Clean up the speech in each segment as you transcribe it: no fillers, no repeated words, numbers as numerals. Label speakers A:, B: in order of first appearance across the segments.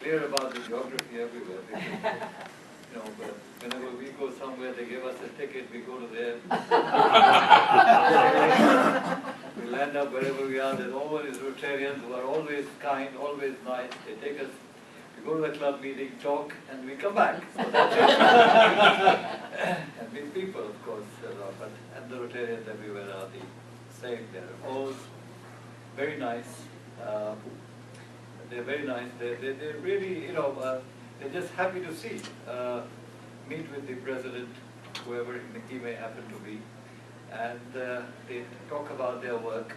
A: clear about the geography everywhere. Because, you know, but whenever we go somewhere, they give us a ticket, we go to there. We land up wherever we are. There's always Rotarians who are always kind, always nice. They take us, we go to the club meeting, talk, and we come back. So that's it. And meet people, of course, and the Rotarians everywhere are the same. They're all very nice. They're very nice. They're really, you know, they're just happy to see, meet with the president, whoever he may happen to be, and they talk about their work.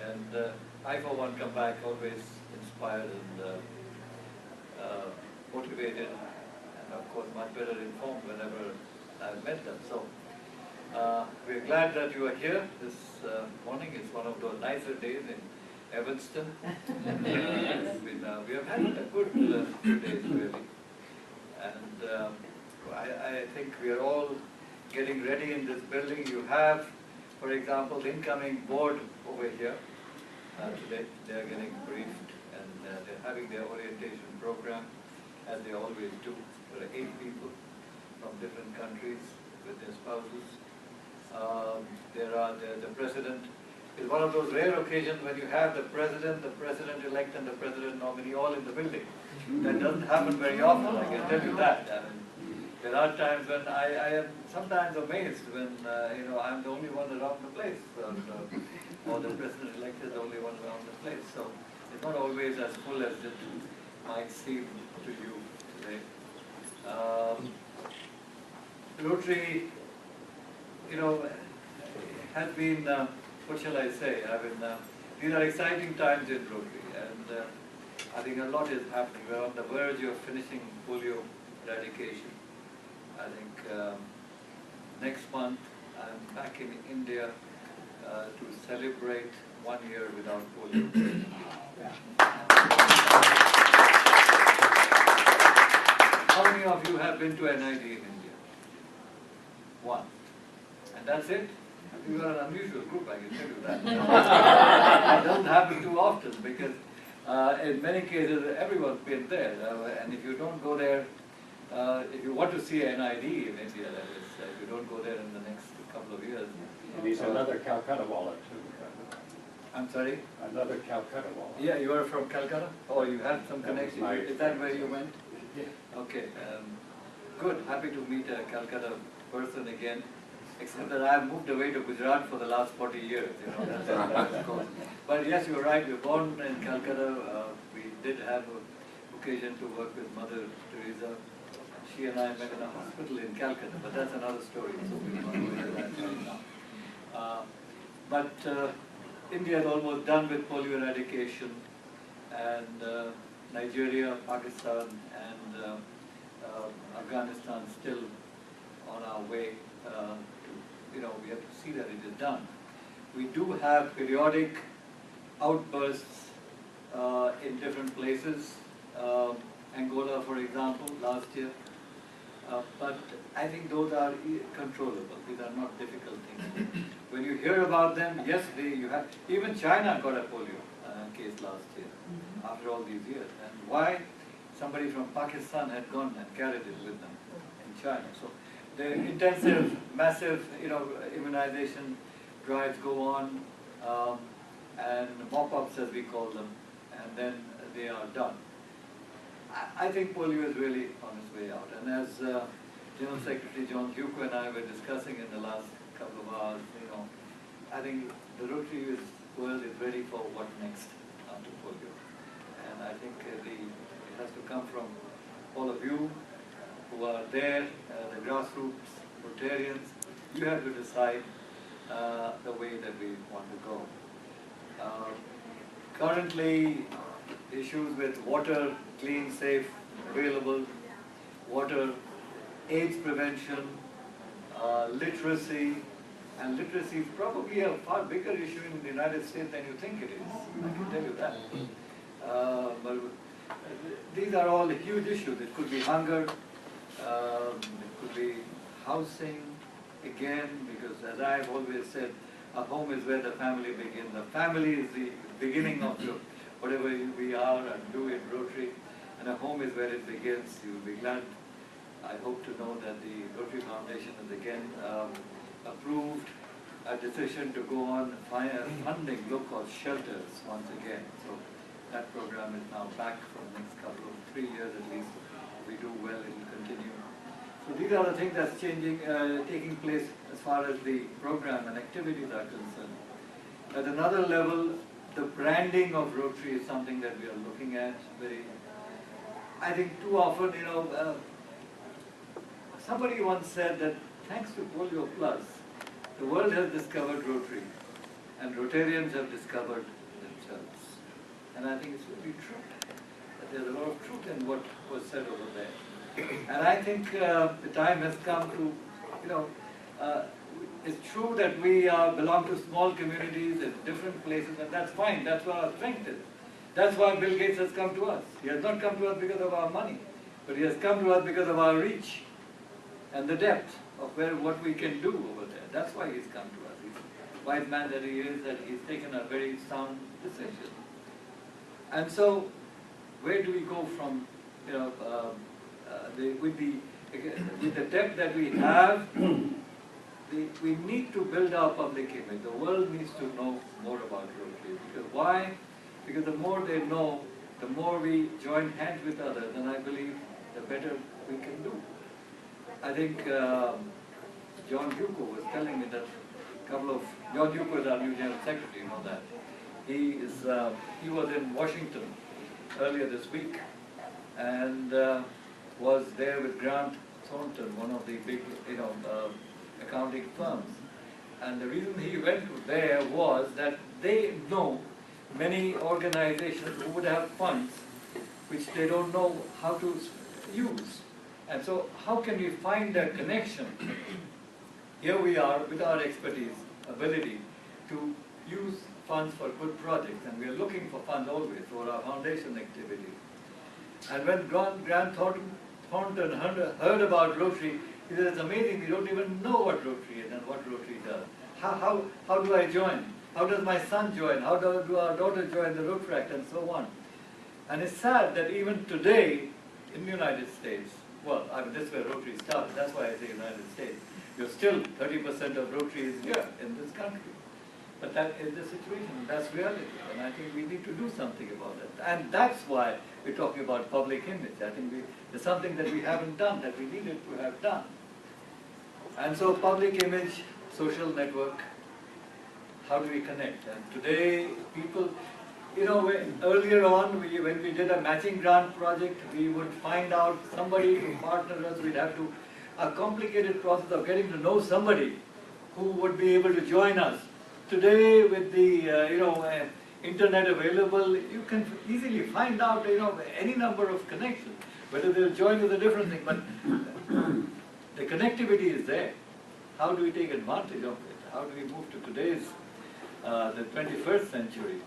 A: And I, for one, come back always inspired and motivated, and of course much better informed whenever I've met them. So we're glad that you are here this morning. It's one of those nicer days in Evanston. We have had a good few days, really. And I think we are all getting ready in this building. You have, for example, the incoming board over here today. They are getting briefed, and they're having their orientation program, as they always do. There are 8 people from different countries with their spouses. The president. It's one of those rare occasions when you have the president-elect, and the president nominee all in the building. That doesn't happen very often, I can tell you that. I mean, there are times when I am sometimes amazed when you know, I'm the only one around the place, or the president-elect is the only one around the place. So it's not always as full as it might seem to you today. Rotary, you know, has been. What shall I say? I mean, these are exciting times in Rotary, and I think a lot is happening. We're on the verge of finishing polio eradication. I think next month I'm back in India to celebrate 1 year without polio. How many of you have been to NID in India? 1. And that's it? You are an unusual group, I can tell you that. It doesn't happen too often, because in many cases everyone's been there, and if you don't go there, if you want to see an NID in India, that is, if you don't go there in the next couple of years.
B: And he's another Calcutta wallet too.
A: I'm sorry?
B: Another Calcutta wallet.
A: Yeah, you are from Calcutta? Oh, you had some connection. Is that where you went?
B: Yeah.
A: Okay, good. Happy to meet a Calcutta person again. Except that I have moved away to Gujarat for the last 40 years, you know, that's of course. But yes, you're right, we were born in Calcutta. We did have an occasion to work with Mother Teresa. She and I met in a hospital in Calcutta, but that's another story, so we will not go into that right now. But India is almost done with polio eradication, and Nigeria, Pakistan, and Afghanistan still on our way. You know, we have to see that it is done. We do have periodic outbursts in different places. Angola, for example, last year. But I think those are controllable. These are not difficult things. When you hear about them, yes, you have. Even China got a polio case last year, after all these years. And why? Somebody from Pakistan had gone and carried it with them in China. So the intensive, massive, you know, immunization drives go on, and mop-ups, as we call them, and then they are done. I think polio is really on its way out. And as General Secretary John Hugo and I were discussing in the last couple of hours, you know, I think the Rotary world is ready for what next after polio. And I think it has to come from all of you who are there, the grassroots, Rotarians. You have to decide the way that we want to go. Currently, issues with water, clean, safe, available, water, AIDS prevention, literacy, and literacy is probably a far bigger issue in the United States than you think it is. I can tell you that. But these are all huge issues. It could be hunger, it could be housing, again, because as I've always said, a home is where the family begins. The family is the beginning of whatever we are and do in Rotary. and a home is where it begins. You will be glad, I hope to know that the Rotary Foundation has again approved a decision to go on funding low-cost shelters once again. So that program is now back for the next couple of 3 years at least. If we do well, it will continue. So these are the things that's taking place as far as the program and activities are concerned. At another level, the branding of Rotary is something that we are looking at very. I think too often, somebody once said that thanks to Polio Plus, the world has discovered Rotary, and Rotarians have discovered themselves. And I think it's really true. That there's a lot of truth in what was said over there. And I think the time has come to, it's true that we belong to small communities in different places, and that's fine. That's what our strength is. That's why Bill Gates has come to us. He has not come to us because of our money, but he has come to us because of our reach and the depth of what we can do over there. That's why he's come to us. He's wise man that he is, that he's taken a very sound decision. And so, where do we go from, with the depth that we have? We need to build our public image. The world needs to know more about Rotary. Because why? Because the more they know, the more we join hands with others, and I believe the better we can do. I think John Yuko was telling me that John Yuko is our new General Secretary, you know that. He was in Washington earlier this week and was there with Grant Thornton, one of the big, accounting firms. And the reason he went there was that they know many organizations who would have funds which they don't know how to use. And so how can we find that connection? Here we are with our expertise, ability to use funds for good projects, and we are looking for funds always for our foundation activities. And when Grant Thornton heard about Rotary, he said, it's amazing, we don't even know what Rotary is and what Rotary does. How do I join? How does my son join? How do our daughter join the Rotaract, and so on? And it's sad that even today, in the United States, well, this is where Rotary started, that's why I say United States, you're still 30% of Rotary is here in this country. But that is the situation, that's reality, and I think we need to do something about it. And that's why we're talking about public image. I think there's something that we haven't done, that we needed to have done. And so public image, social network, how do we connect? And today, people, earlier on, when we did a matching grant project, we would find out somebody to partner us. We'd have to, a complicated process of getting to know somebody who would be able to join us. Today, with the internet available, you can easily find out any number of connections. Whether they'll join is a different thing, but the connectivity is there. How do we take advantage of it? How do we move to today's, the 21st century?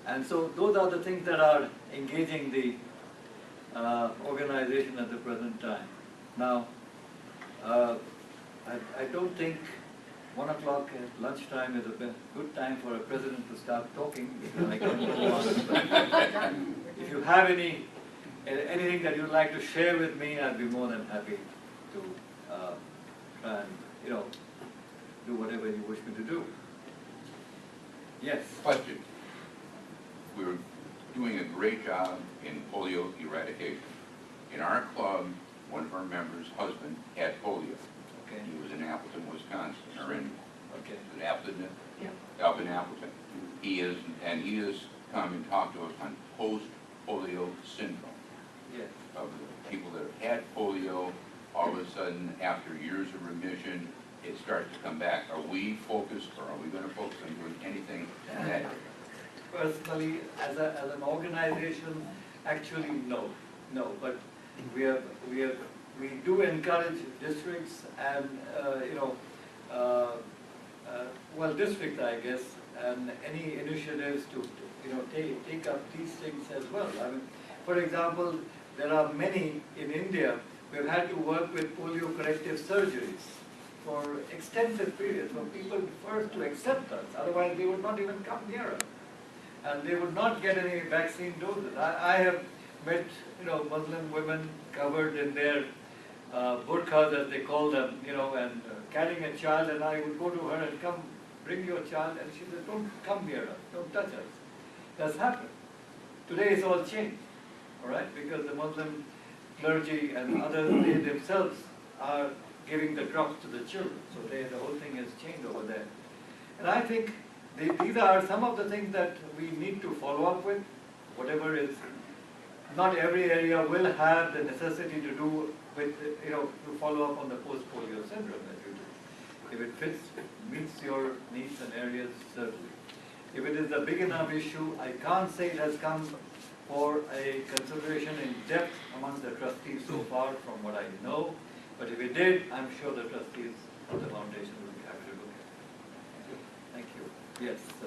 A: And so those are the things that are engaging the organization at the present time. Now, I don't think 1 o'clock at lunchtime is a good time for a president to start talking, because I can go on. If you have anything that you'd like to share with me, I'd be more than happy to try and do whatever you wish me to do. Yes.
C: Question. We're doing a great job in polio eradication. In our club, one of our members' husband had polio.
A: Okay.
C: He was in Appleton, Wisconsin, or in
A: Okay.
C: up in Appleton. He has come and talked to us on post-polio syndrome.
A: Yes.
C: Of the people that have had polio, all of a sudden, after years of remission, it starts to come back. Are we focused, or are we going to focus on doing anything that?
A: Personally, as an organization, actually no, but we do encourage districts and districts, I guess, and any initiatives to take up these things as well. I mean, for example, there are many in India. We've had to work with polio corrective surgeries for extensive periods for people first to accept us. Otherwise, they would not even come near us. And they would not get any vaccine doses. I have met, Muslim women covered in their burqas, as they call them, and carrying a child, and I would go to her and come, bring your child, and she said, don't come near us, don't touch us. That's happened. Today it's all changed, all right, because the Muslim clergy and others, they themselves are giving the drops to the children, so the whole thing has changed over there. And I think these are some of the things that we need to follow up with, whatever is. Not every area will have the necessity to do with, to follow up on the post-polio syndrome that you do. If it fits, meets your needs and areas, certainly. If it is a big enough issue, I can't say it has come for a consideration in depth among the trustees so far, from what I know. But if it did, I'm sure the trustees of the foundation will be happy to look at it. Thank you. Yes, sir.